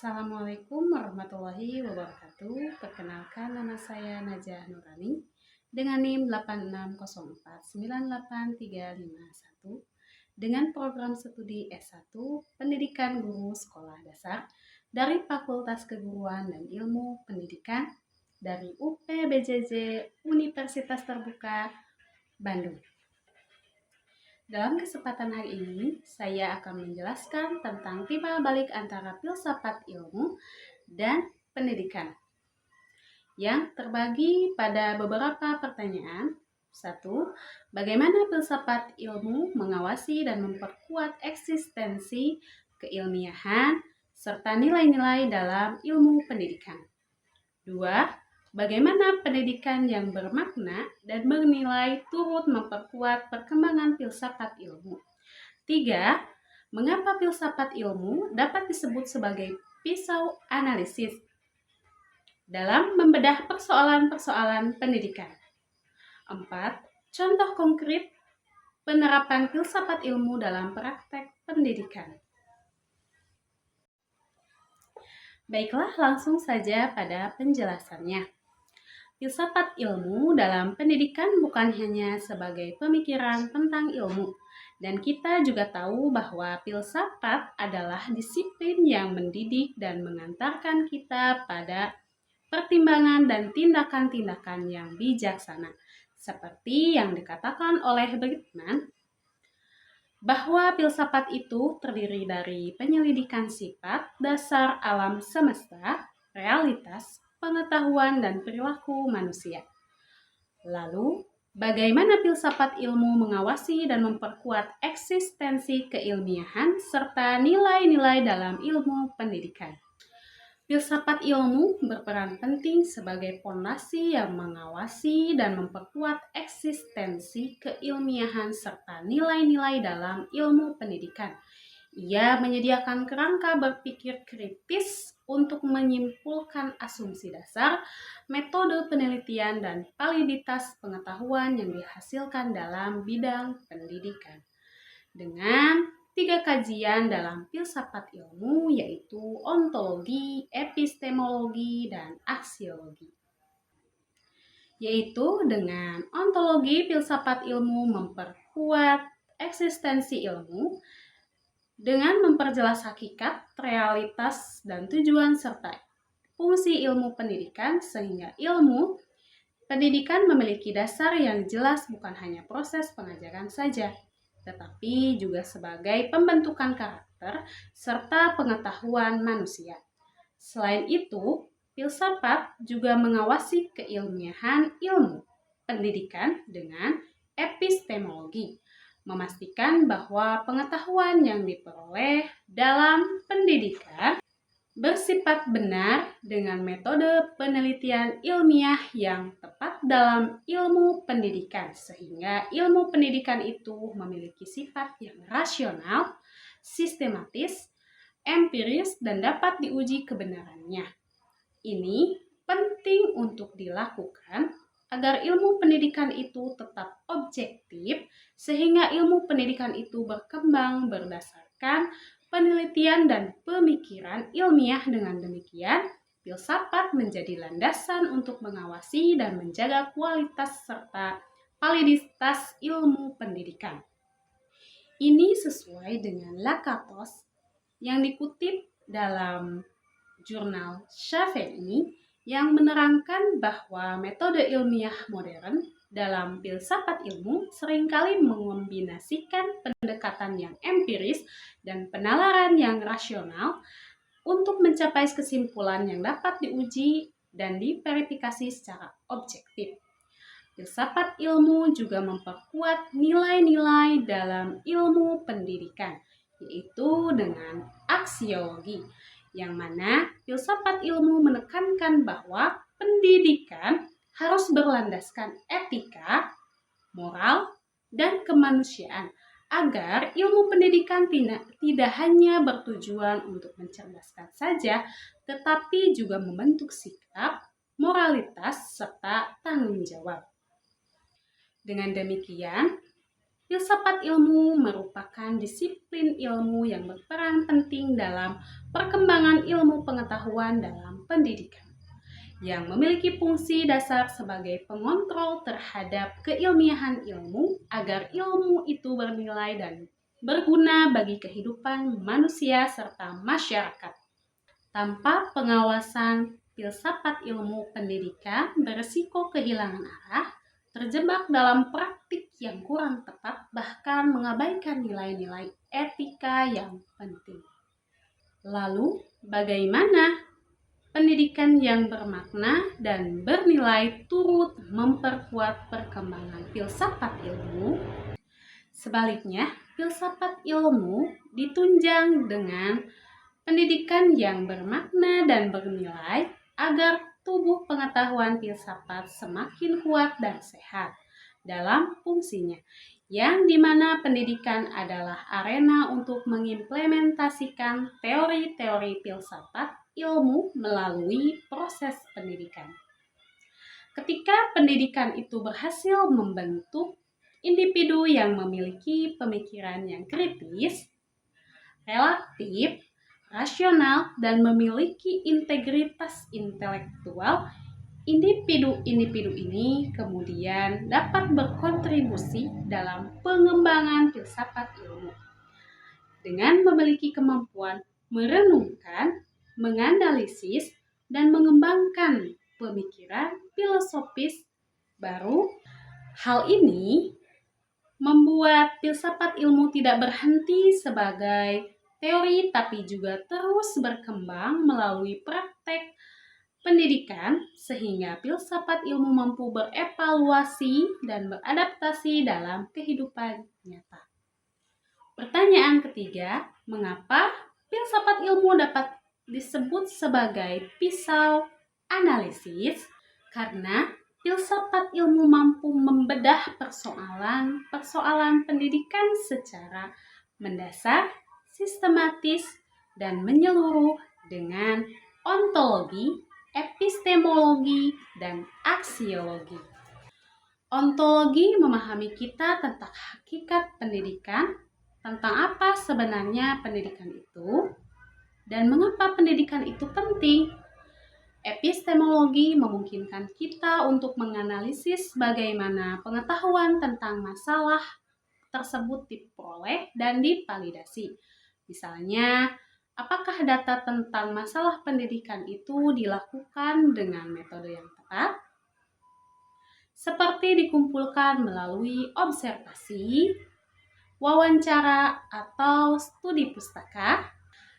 Assalamualaikum warahmatullahi wabarakatuh. Perkenalkan, nama saya Najah Nurani dengan NIM 860498351 dengan program studi S1 Pendidikan Guru Sekolah Dasar dari Fakultas Keguruan dan Ilmu Pendidikan dari UPBJJ Universitas Terbuka Bandung. Dalam kesempatan hari ini, saya akan menjelaskan tentang timbal balik antara filsafat ilmu dan pendidikan yang terbagi pada beberapa pertanyaan. 1. Bagaimana filsafat ilmu mengawasi dan memperkuat eksistensi keilmiahan serta nilai-nilai dalam ilmu pendidikan? 2. Bagaimana pendidikan yang bermakna dan bernilai turut memperkuat perkembangan filsafat ilmu? 3. Mengapa filsafat ilmu dapat disebut sebagai pisau analisis dalam membedah persoalan-persoalan pendidikan? 4. Contoh konkret penerapan filsafat ilmu dalam praktek pendidikan. Baiklah, langsung saja pada penjelasannya. Filsafat ilmu dalam pendidikan bukan hanya sebagai pemikiran tentang ilmu, dan kita juga tahu bahwa filsafat adalah disiplin yang mendidik dan mengantarkan kita pada pertimbangan dan tindakan-tindakan yang bijaksana. Seperti yang dikatakan oleh Brickman, bahwa filsafat itu terdiri dari penyelidikan sifat dasar alam semesta, realitas, pengetahuan, dan perilaku manusia. Lalu, bagaimana filsafat ilmu mengawasi dan memperkuat eksistensi keilmiahan serta nilai-nilai dalam ilmu pendidikan? Filsafat ilmu berperan penting sebagai fondasi yang mengawasi dan memperkuat eksistensi keilmiahan serta nilai-nilai dalam ilmu pendidikan. Ia menyediakan kerangka berpikir kritis untuk menyimpulkan asumsi dasar, metode penelitian, dan validitas pengetahuan yang dihasilkan dalam bidang pendidikan. Dengan 3 kajian dalam filsafat ilmu, yaitu ontologi, epistemologi, dan aksiologi. Yaitu dengan ontologi, filsafat ilmu memperkuat eksistensi ilmu dengan memperjelas hakikat, realitas, dan tujuan serta fungsi ilmu pendidikan, sehingga ilmu pendidikan memiliki dasar yang jelas bukan hanya proses pengajaran saja, tetapi juga sebagai pembentukan karakter serta pengetahuan manusia. Selain itu, filsafat juga mengawasi keilmiahan ilmu pendidikan dengan epistemologi, memastikan bahwa pengetahuan yang diperoleh dalam pendidikan bersifat benar dengan metode penelitian ilmiah yang tepat dalam ilmu pendidikan, sehingga ilmu pendidikan itu memiliki sifat yang rasional, sistematis, empiris, dan dapat diuji kebenarannya. Ini penting untuk dilakukan agar ilmu pendidikan itu tetap objektif, sehingga ilmu pendidikan itu berkembang berdasarkan penelitian dan pemikiran ilmiah. Dengan demikian, filsafat menjadi landasan untuk mengawasi dan menjaga kualitas serta validitas ilmu pendidikan. Ini sesuai dengan Lakatos yang dikutip dalam jurnal Shafi'i yang menerangkan bahwa metode ilmiah modern dalam filsafat ilmu seringkali mengombinasikan pendekatan yang empiris dan penalaran yang rasional untuk mencapai kesimpulan yang dapat diuji dan diverifikasi secara objektif. Filsafat ilmu juga memperkuat nilai-nilai dalam ilmu pendidikan, yaitu dengan aksiologi, yang mana filsafat ilmu menekankan bahwa pendidikan harus berlandaskan etika, moral, dan kemanusiaan, agar ilmu pendidikan tidak hanya bertujuan untuk mencerdaskan saja, tetapi juga membentuk sikap, moralitas, serta tanggung jawab. Dengan demikian, Filsafat ilmu merupakan disiplin ilmu yang berperan penting dalam perkembangan ilmu pengetahuan dalam pendidikan, yang memiliki fungsi dasar sebagai pengontrol terhadap keilmiahan ilmu agar ilmu itu bernilai dan berguna bagi kehidupan manusia serta masyarakat. Tanpa pengawasan, filsafat ilmu pendidikan berisiko kehilangan arah, terjebak dalam praktik yang kurang tepat, bahkan mengabaikan nilai-nilai etika yang penting. Lalu, bagaimana pendidikan yang bermakna dan bernilai turut memperkuat perkembangan filsafat ilmu? Sebaliknya, filsafat ilmu ditunjang dengan pendidikan yang bermakna dan bernilai agar tubuh pengetahuan filsafat semakin kuat dan sehat dalam fungsinya, yang dimana pendidikan adalah arena untuk mengimplementasikan teori-teori filsafat ilmu melalui proses pendidikan. Ketika pendidikan itu berhasil membentuk individu yang memiliki pemikiran yang kritis, relatif, rasional, dan memiliki integritas intelektual, individu-individu ini kemudian dapat berkontribusi dalam pengembangan filsafat ilmu dengan memiliki kemampuan merenungkan, menganalisis, dan mengembangkan pemikiran filosofis baru. Hal ini membuat filsafat ilmu tidak berhenti sebagai teori tapi juga terus berkembang melalui praktek pendidikan sehingga filsafat ilmu mampu berevaluasi dan beradaptasi dalam kehidupan nyata. Pertanyaan ketiga, mengapa filsafat ilmu dapat disebut sebagai pisau analisis? Karena filsafat ilmu mampu membedah persoalan pendidikan secara mendasar, sistematis, dan menyeluruh dengan ontologi, epistemologi, dan aksiologi. Ontologi memahami kita tentang hakikat pendidikan, tentang apa sebenarnya pendidikan itu, dan mengapa pendidikan itu penting. Epistemologi memungkinkan kita untuk menganalisis bagaimana pengetahuan tentang masalah tersebut diperoleh dan divalidasi. Misalnya, apakah data tentang masalah pendidikan itu dilakukan dengan metode yang tepat? Seperti dikumpulkan melalui observasi, wawancara, atau studi pustaka.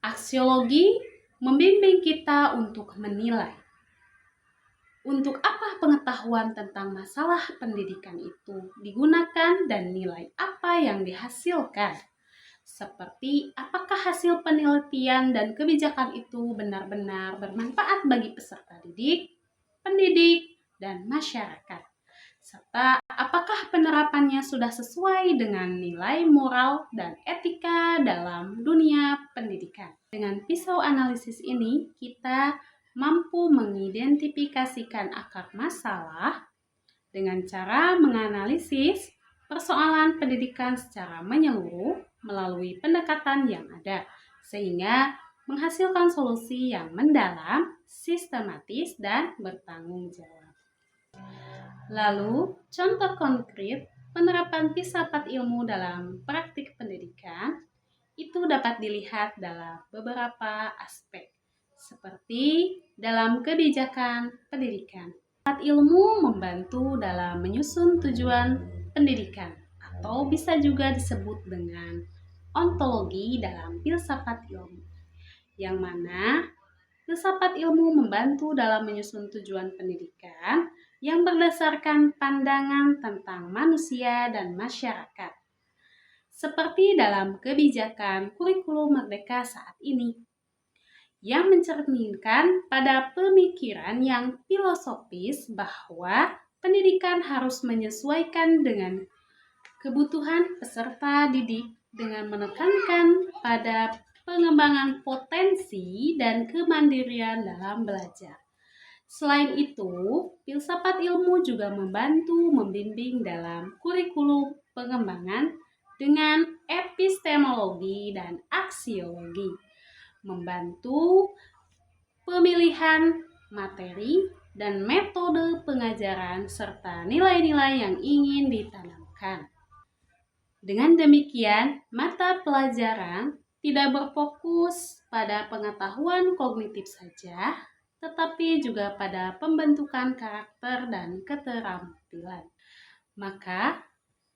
Aksiologi membimbing kita untuk menilai untuk apa pengetahuan tentang masalah pendidikan itu digunakan dan nilai apa yang dihasilkan. Seperti apakah hasil penelitian dan kebijakan itu benar-benar bermanfaat bagi peserta didik, pendidik, dan masyarakat. Serta apakah penerapannya sudah sesuai dengan nilai moral dan etika dalam dunia pendidikan. Dengan pisau analisis ini, kita mampu mengidentifikasikan akar masalah dengan cara menganalisis persoalan pendidikan secara menyeluruh melalui pendekatan yang ada, sehingga menghasilkan solusi yang mendalam, sistematis, dan bertanggung jawab. Lalu, contoh konkret penerapan filsafat ilmu dalam praktik pendidikan itu dapat dilihat dalam beberapa aspek, seperti dalam kebijakan pendidikan. Filsafat ilmu membantu dalam menyusun tujuan pendidikan, atau bisa juga disebut dengan ontologi dalam filsafat ilmu, yang mana filsafat ilmu membantu dalam menyusun tujuan pendidikan yang berdasarkan pandangan tentang manusia dan masyarakat, seperti dalam kebijakan kurikulum merdeka saat ini, yang mencerminkan pada pemikiran yang filosofis bahwa pendidikan harus menyesuaikan dengan kebutuhan peserta didik dengan menekankan pada pengembangan potensi dan kemandirian dalam belajar. Selain itu, filsafat ilmu juga membantu membimbing dalam kurikulum pengembangan dengan epistemologi dan aksiologi, membantu pemilihan materi dan metode pengajaran serta nilai-nilai yang ingin ditanamkan. Dengan demikian, mata pelajaran tidak berfokus pada pengetahuan kognitif saja, tetapi juga pada pembentukan karakter dan keterampilan. Maka,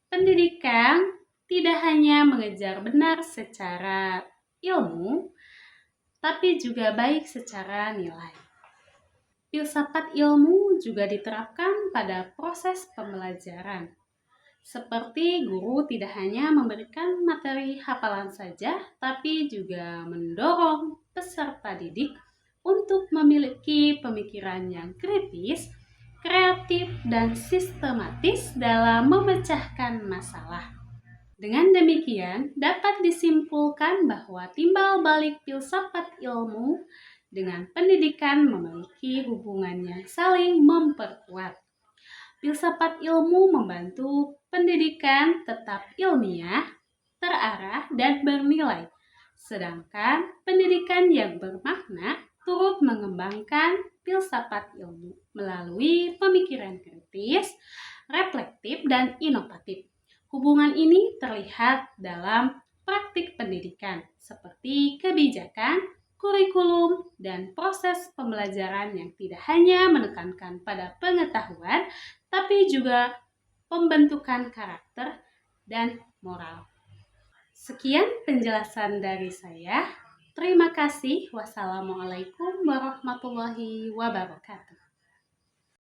pendidikan tidak hanya mengejar benar secara ilmu, tapi juga baik secara nilai. Filsafat ilmu juga diterapkan pada proses pembelajaran. Seperti guru tidak hanya memberikan materi hafalan saja, tapi juga mendorong peserta didik untuk memiliki pemikiran yang kritis, kreatif, dan sistematis dalam memecahkan masalah. Dengan demikian, dapat disimpulkan bahwa timbal balik filsafat ilmu dengan pendidikan memiliki hubungan yang saling memperkuat. Filsafat ilmu membantu pendidikan tetap ilmiah, terarah, dan bernilai. Sedangkan pendidikan yang bermakna turut mengembangkan filsafat ilmu melalui pemikiran kritis, reflektif, dan inovatif. Hubungan ini terlihat dalam praktik pendidikan seperti kebijakan, kurikulum, dan proses pembelajaran yang tidak hanya menekankan pada pengetahuan, tapi juga pembentukan karakter dan moral. Sekian penjelasan dari saya. Terima kasih. Wassalamualaikum warahmatullahi wabarakatuh.